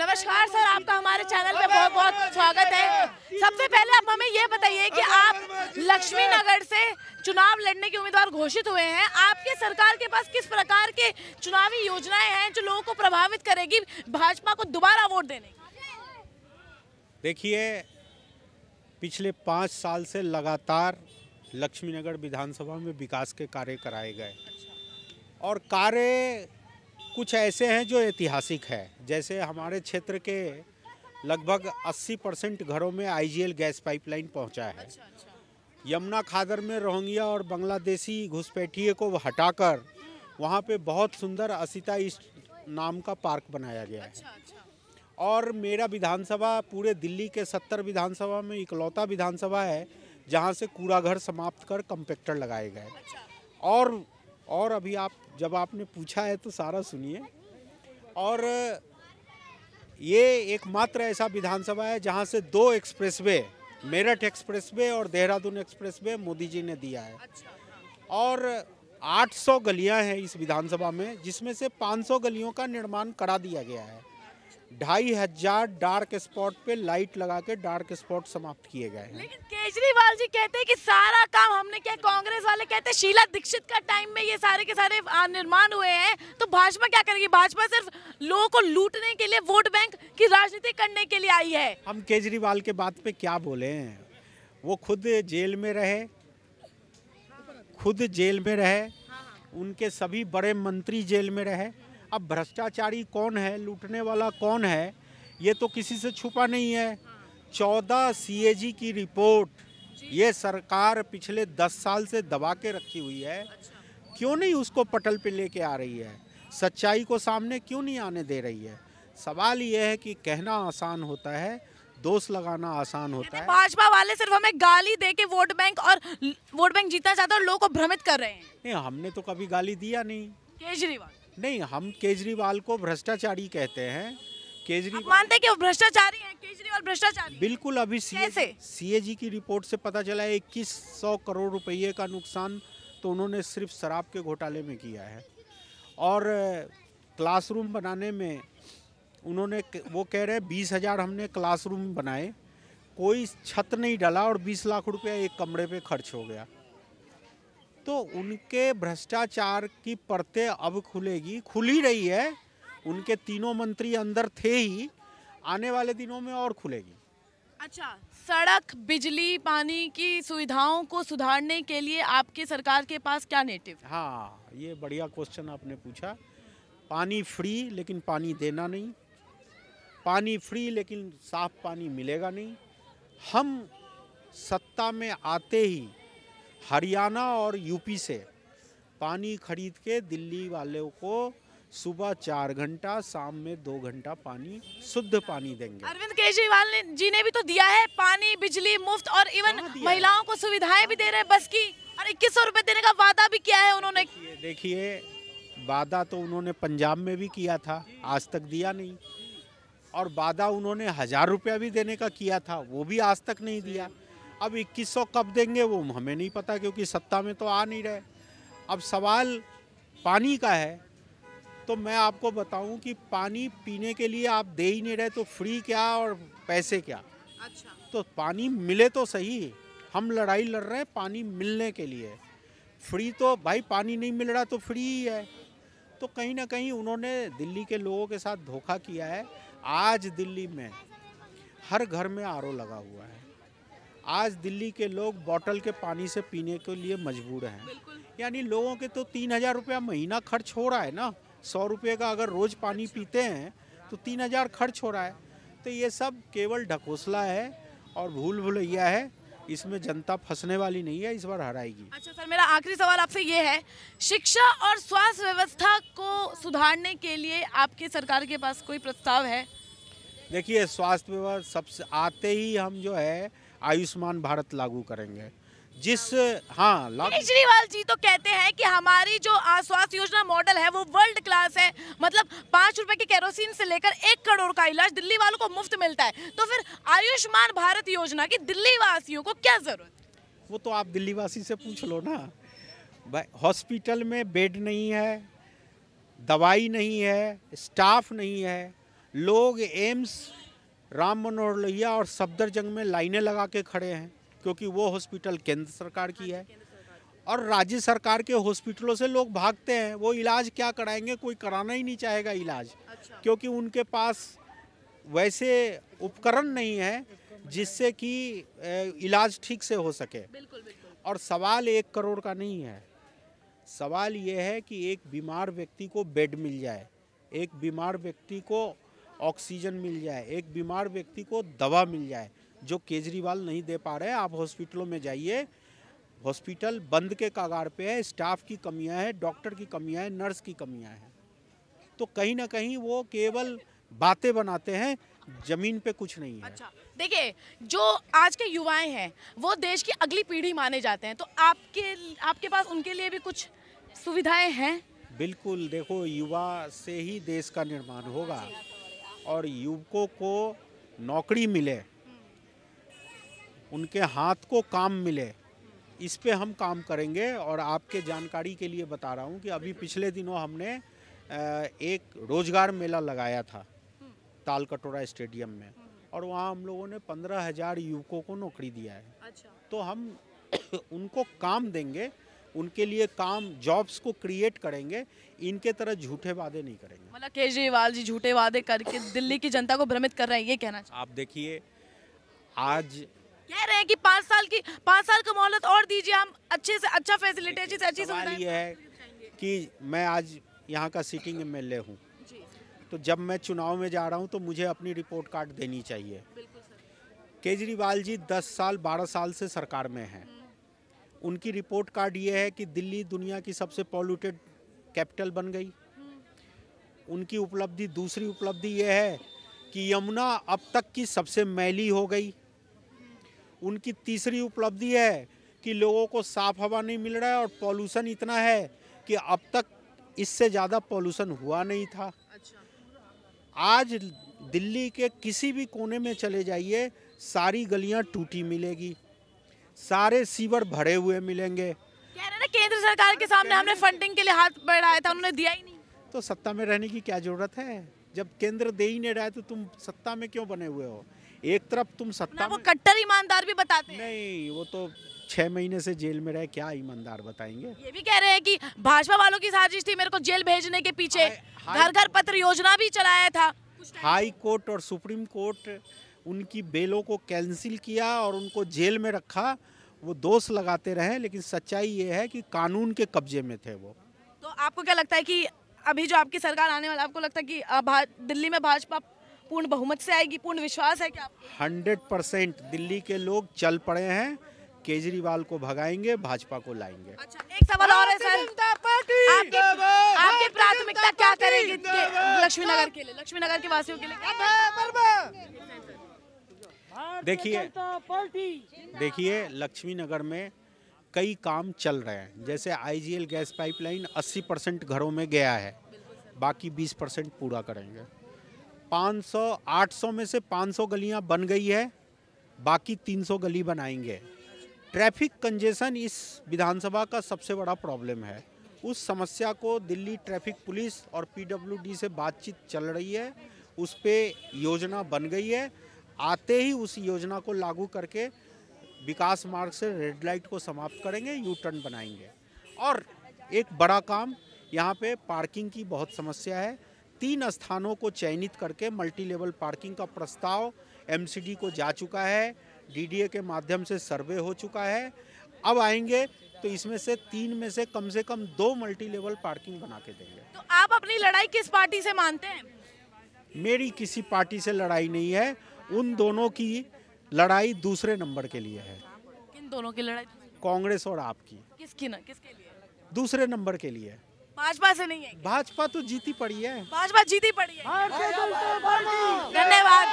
नमस्कार सर, आपका हमारे चैनल में बहुत बहुत स्वागत है। सबसे पहले आप हमें ये बताइए कि आप लक्ष्मी नगर से चुनाव लड़ने के उम्मीदवार घोषित हुए हैं। आपके सरकार के पास किस प्रकार के चुनावी योजनाएं हैं जो लोगों को प्रभावित करेगी भाजपा को दोबारा वोट देने की? देखिए, पिछले 5 साल से लगातार लक्ष्मीनगर विधानसभा में विकास के कार्य कराए गए और कार्य कुछ ऐसे हैं जो ऐतिहासिक है। जैसे हमारे क्षेत्र के लगभग 80% घरों में आईजीएल गैस पाइपलाइन पहुंचा है। यमुना खादर में रोहिंग्या और बांग्लादेशी घुसपैठिए को हटाकर वहां पे बहुत सुंदर असिता ईस्ट नाम का पार्क बनाया गया है। और मेरा विधानसभा पूरे दिल्ली के 70 विधानसभा में इकलौता विधानसभा है जहां से कूड़ा घर समाप्त कर कंपैक्टर लगाए गए। और अभी जब आपने पूछा है तो सारा सुनिए। और ये एकमात्र ऐसा विधानसभा है जहां से 2 एक्सप्रेसवे, मेरठ एक्सप्रेसवे और देहरादून एक्सप्रेसवे मोदी जी ने दिया है। और 800 गलियां हैं इस विधानसभा में, जिसमें से 500 गलियों का निर्माण करा दिया गया है। 2500 डार्क स्पॉट पे लाइट लगा के डार्क स्पॉट समाप्त किए गए हैं। लेकिन केजरीवाल जी कहते हैं कि सारा काम हमने किया। कांग्रेस वाले कहते हैं शीला दीक्षित का टाइम में ये सारे के सारे निर्माण हुए हैं। तो भाजपा क्या करेगी? भाजपा सिर्फ लोगों को लूटने के लिए, वोट बैंक की राजनीति करने के लिए आई है। हम केजरीवाल के बात पे क्या बोले हैं? वो खुद जेल में रहे, उनके सभी बड़े मंत्री जेल में रहे। अब भ्रष्टाचारी कौन है, लूटने वाला कौन है, ये तो किसी से छुपा नहीं है। 14 सीएजी की रिपोर्ट ये सरकार पिछले 10 साल से दबा के रखी हुई है। क्यों नहीं उसको पटल पे लेके आ रही है? सच्चाई को सामने क्यों नहीं आने दे रही है? सवाल ये है कि कहना आसान होता है, दोष लगाना आसान होता है। भाजपा वाले सिर्फ हमें गाली दे के वोट बैंक जीतना चाहते हैं और लोगों को भ्रमित कर रहे हैं। नहीं, हमने तो कभी गाली दिया नहीं। केजरीवाल नहीं, हम केजरीवाल को भ्रष्टाचारी कहते हैं। आप मानते हैं कि वो भ्रष्टाचारी हैं? केजरीवाल भ्रष्टाचारी? बिल्कुल। अभी सीएजी की रिपोर्ट से पता चला है 2100 करोड़ रुपये का नुकसान तो उन्होंने सिर्फ शराब के घोटाले में किया है। और क्लासरूम बनाने में उन्होंने, वो कह रहे हैं 20,000 हमने क्लासरूम बनाए, कोई छत नहीं डाला और 20 लाख रुपया एक कमरे पे खर्च हो गया। तो उनके भ्रष्टाचार की परतें अब खुल ही रही है। उनके तीनों मंत्री अंदर थे ही, आने वाले दिनों में और खुलेगी। अच्छा, सड़क, बिजली, पानी की सुविधाओं को सुधारने के लिए आपकी सरकार के पास क्या नेटिव? हाँ, ये बढ़िया क्वेश्चन आपने पूछा। पानी फ्री लेकिन पानी देना नहीं, पानी फ्री लेकिन साफ पानी मिलेगा नहीं। हम सत्ता में आते ही हरियाणा और यूपी से पानी खरीद के दिल्ली वालों को सुबह 4 घंटा, शाम में 2 घंटा पानी, शुद्ध पानी देंगे। अरविंद केजरीवाल जी ने भी तो दिया है पानी, बिजली मुफ्त और इवन महिलाओं को सुविधाएं भी दे रहे हैं बस की, और 2100 रुपए देने का वादा भी किया है उन्होंने। देखिए, वादा तो उन्होंने पंजाब में भी किया था, आज तक दिया नहीं। और वादा उन्होंने 1000 रुपया भी देने का किया था, वो भी आज तक नहीं दिया। अब 2100 कब देंगे वो हमें नहीं पता, क्योंकि सत्ता में तो आ नहीं रहे। अब सवाल पानी का है, तो मैं आपको बताऊं कि पानी पीने के लिए आप दे ही नहीं रहे, तो फ्री क्या और पैसे क्या? अच्छा, तो पानी मिले तो सही। हम लड़ाई लड़ रहे हैं पानी मिलने के लिए। फ्री तो भाई, पानी नहीं मिल रहा तो फ्री ही है। तो कहीं ना कहीं उन्होंने दिल्ली के लोगों के साथ धोखा किया है। आज दिल्ली में हर घर में आरओ लगा हुआ है। आज दिल्ली के लोग बोतल के पानी से पीने के लिए मजबूर हैं। यानी लोगों के तो 3000 रुपया महीना खर्च हो रहा है ना। 100 रुपये का अगर रोज पानी पीते हैं तो 3000 खर्च हो रहा है। तो ये सब केवल ढकोसला है और भूल भुलैया है। इसमें जनता फंसने वाली नहीं है, इस बार हराएगी। अच्छा सर, मेरा आखिरी सवाल आपसे ये है, शिक्षा और स्वास्थ्य व्यवस्था को सुधारने के लिए आपकी सरकार के पास कोई प्रस्ताव है? देखिए, स्वास्थ्य व्यवस्था सबसे आते ही हम जो है आयुष्मान भारत लागू करेंगे। केजरीवाल जी तो कहते हैं कि हमारी जो स्वास्थ्य योजना मॉडल है वो वर्ल्ड क्लास है। मतलब 5 रुपए की केरोसिन से लेकर 1 करोड़ का इलाज दिल्ली वालों को मुफ्त मिलता है। तो फिर आयुष्मान भारत योजना की दिल्ली वासियों को क्या जरूरत? वो तो आप दिल्ली वासी से पूछ लो ना। हॉस्पिटल में बेड नहीं है, दवाई नहीं है, स्टाफ नहीं है, लोग एम्स, राम मनोहर लोहिया और सफदरजंग में लाइनें लगा के खड़े हैं, क्योंकि वो हॉस्पिटल केंद्र सरकार की है। और राज्य सरकार के हॉस्पिटलों से लोग भागते हैं, वो इलाज क्या कराएंगे, कोई कराना ही नहीं चाहेगा इलाज, क्योंकि उनके पास वैसे उपकरण नहीं है जिससे कि इलाज ठीक से हो सके। और सवाल 1 करोड़ का नहीं है, सवाल ये है कि एक बीमार व्यक्ति को बेड मिल जाए, एक बीमार व्यक्ति को ऑक्सीजन मिल जाए, एक बीमार व्यक्ति को दवा मिल जाए, जो केजरीवाल नहीं दे पा रहे हैं। आप हॉस्पिटलों में जाइए, हॉस्पिटल बंद के कगार पे है, स्टाफ की कमियां हैं, डॉक्टर की कमियां हैं, नर्स की कमियां हैं। तो कहीं ना कहीं वो केवल बातें बनाते हैं, जमीन पे कुछ नहीं है। अच्छा, देखिए, जो आज के युवाएं हैं वो देश की अगली पीढ़ी माने जाते हैं, तो आपके पास उनके लिए भी कुछ सुविधाएं हैं? बिल्कुल, देखो, युवा से ही देश का निर्माण होगा और युवकों को नौकरी मिले, उनके हाथ को काम मिले, इस पे हम काम करेंगे। और आपके जानकारी के लिए बता रहा हूँ कि अभी पिछले दिनों हमने एक रोजगार मेला लगाया था ताल कटोरा स्टेडियम में, और वहाँ हम लोगों ने 15,000 युवकों को नौकरी दिया है। अच्छा। तो हम उनको काम देंगे, उनके लिए काम, जॉब्स को क्रिएट करेंगे, इनके तरह झूठे वादे नहीं करेंगे। मतलब केजरीवाल जी झूठे वादे करके दिल्ली की जनता को भ्रमित कर रहे हैं, ये कहना चाहिए? आप देखिए, आज कह रहे हैं कि 5 साल का मोहलत और दीजिए, हम अच्छे से अच्छा फैसिलिटी, अच्छी से अच्छी सवाल सुविधाएं। ये है कि मैं आज यहाँ का सिटिंग एमएलए हूँ, तो जब मैं चुनाव में जा रहा हूँ तो मुझे अपनी रिपोर्ट कार्ड देनी चाहिए। केजरीवाल जी 10 साल 12 साल से सरकार में हैं, उनकी रिपोर्ट कार्ड ये है कि दिल्ली दुनिया की सबसे पॉल्यूटेड कैपिटल बन गई। उनकी उपलब्धि, दूसरी उपलब्धि ये है कि यमुना अब तक की सबसे मैली हो गई। उनकी तीसरी उपलब्धि है कि लोगों को साफ हवा नहीं मिल रहा है और पॉल्यूशन इतना है कि अब तक इससे ज़्यादा पॉल्यूशन हुआ नहीं था। आज दिल्ली के किसी भी कोने में चले जाइए, सारी गलियां टूटी मिलेगी, सारे सीवर भरे हुए मिलेंगे। कह रहे ना केंद्र सरकार के सामने हमने फंडिंग के लिए हाथ बढ़ाया था, उन्होंने दिया ही नहीं। तो सत्ता में रहने की क्या जरूरत है? जब केंद्र दे ही नहीं रहा है तो तुम सत्ता में क्यों बने हुए हो? एक तरफ तुम सत्ता वो में, कट्टर ईमानदार भी बताते हैं। नहीं, वो तो 6 महीने से जेल में रहे, क्या ईमानदार बताएंगे? ये भी कह रहे हैं कि भाजपा वालों की साजिश थी मेरे को जेल भेजने के पीछे, घर घर पत्र योजना भी चलाया था। हाई कोर्ट और सुप्रीम कोर्ट उनकी बेलों को कैंसिल किया और उनको जेल में रखा। वो दोष लगाते रहे, लेकिन सच्चाई ये है कि कानून के कब्जे में थे वो। तो आपको क्या लगता है कि अभी जो आपकी सरकार आने वाला, आपको लगता है कि दिल्ली में भाजपा पूर्ण बहुमत से आएगी? पूर्ण विश्वास है क्या? 100% दिल्ली के लोग चल पड़े हैं, केजरीवाल को भगाएंगे, भाजपा को लाएंगे। अच्छा, एक सवाल और है सर, आपकी प्राथमिकता क्या करेगी लक्ष्मी नगर के लिए, लक्ष्मी नगर के वासियों के लिए? देखिए, लक्ष्मी नगर में कई काम चल रहे हैं। जैसे आईजीएल गैस पाइपलाइन 80% घरों में गया है, बाकी 20% पूरा करेंगे। 800 में से 500 गलियां बन गई है, बाकी 300 गली बनाएंगे। ट्रैफिक कंजेशन इस विधानसभा का सबसे बड़ा प्रॉब्लम है। उस समस्या को दिल्ली ट्रैफिक पुलिस और पीडब्ल्यूडी से बातचीत चल रही है, उस पे योजना बन गई है। आते ही उस योजना को लागू करके विकास मार्ग से रेड लाइट को समाप्त करेंगे, यू टर्न बनाएंगे। और एक बड़ा काम, यहाँ पे पार्किंग की बहुत समस्या है। 3 स्थानों को चयनित करके मल्टी लेवल पार्किंग का प्रस्ताव एमसीडी को जा चुका है, डीडीए के माध्यम से सर्वे हो चुका है। अब आएंगे तो इसमें से 3 में से कम 2 मल्टी लेवल पार्किंग बना के देंगे। तो आप अपनी लड़ाई किस पार्टी से मानते हैं? मेरी किसी पार्टी से लड़ाई नहीं है, उन दोनों की लड़ाई दूसरे नंबर के लिए है। किन दोनों की लड़ाई? कांग्रेस और आपकी। किसके लिए? दूसरे नंबर के लिए। भाजपा से नहीं है? भाजपा तो जीती पड़ी है। भाजपा जीती पड़ी है। धन्यवाद।